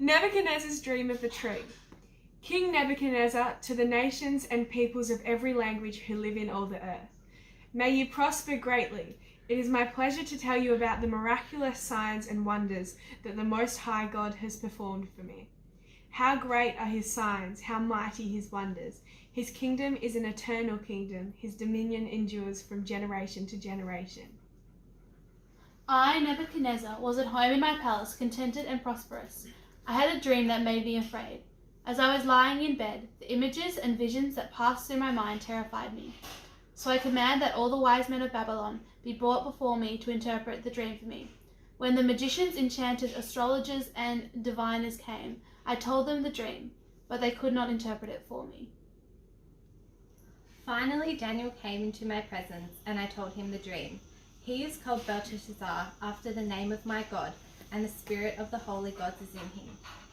Nebuchadnezzar's dream of the tree. King Nebuchadnezzar, to the nations and peoples of every language who live in all the earth. May you prosper greatly. It is my pleasure to tell you about the miraculous signs and wonders that the Most High God has performed for me. How great are his signs, how mighty his wonders. His kingdom is an eternal kingdom. His dominion endures from generation to generation. I, Nebuchadnezzar, was at home in my palace, contented and prosperous. I had a dream that made me afraid. As I was lying in bed, the images and visions that passed through my mind terrified me. So I command that all the wise men of Babylon be brought before me to interpret the dream for me. When the magicians, enchanters, astrologers, and diviners came, I told them the dream, but they could not interpret it for me. Finally, Daniel came into my presence, and I told him the dream. He is called Belteshazzar, after the name of my God, and the spirit of the holy gods is in him.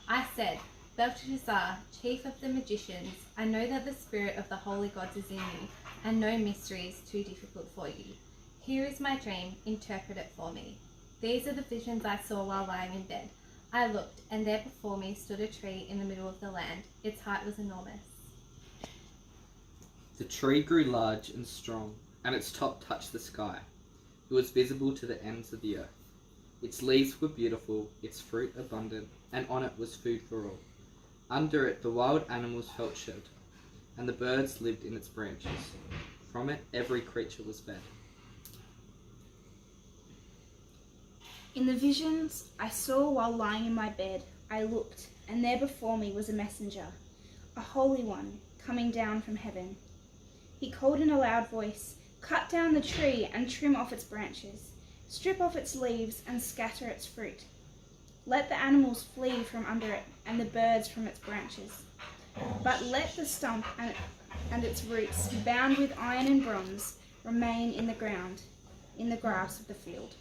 I said, Belteshazzar, chief of the magicians, I know that the spirit of the holy gods is in you, and no mystery is too difficult for you. Here is my dream, interpret it for me. These are the visions I saw while lying in bed. I looked, and there before me stood a tree in the middle of the land. Its height was enormous. The tree grew large and strong, and its top touched the sky. It was visible to the ends of the earth. Its leaves were beautiful, its fruit abundant, and on it was food for all. Under it the wild animals felt shelter, and the birds lived in its branches. From it every creature was fed. In the visions I saw while lying in my bed, I looked, and there before me was a messenger, a holy one, coming down from heaven. He called in a loud voice, "Cut down the tree and trim off its branches. Strip off its leaves and scatter its fruit. Let the animals flee from under it and the birds from its branches. But let the stump and its roots, bound with iron and bronze, remain in the ground, in the grass of the field.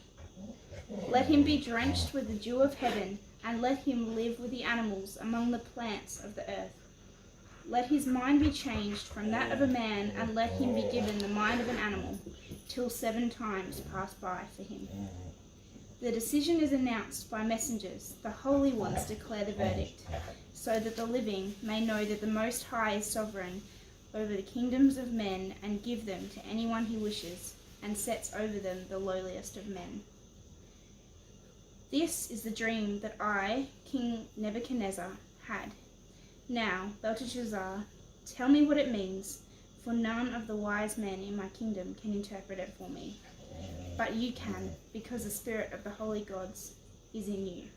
Let him be drenched with the dew of heaven, and let him live with the animals among the plants of the earth. Let his mind be changed from that of a man, and let him be given the mind of an animal, till 7 times pass by for him." The decision is announced by messengers. The holy ones declare the verdict, so that the living may know that the Most High is sovereign over the kingdoms of men, and give them to anyone he wishes, and sets over them the lowliest of men. This is the dream that I, King Nebuchadnezzar, had. Now, Belteshazzar, tell me what it means, for none of the wise men in my kingdom can interpret it for me. But you can, because the spirit of the holy gods is in you.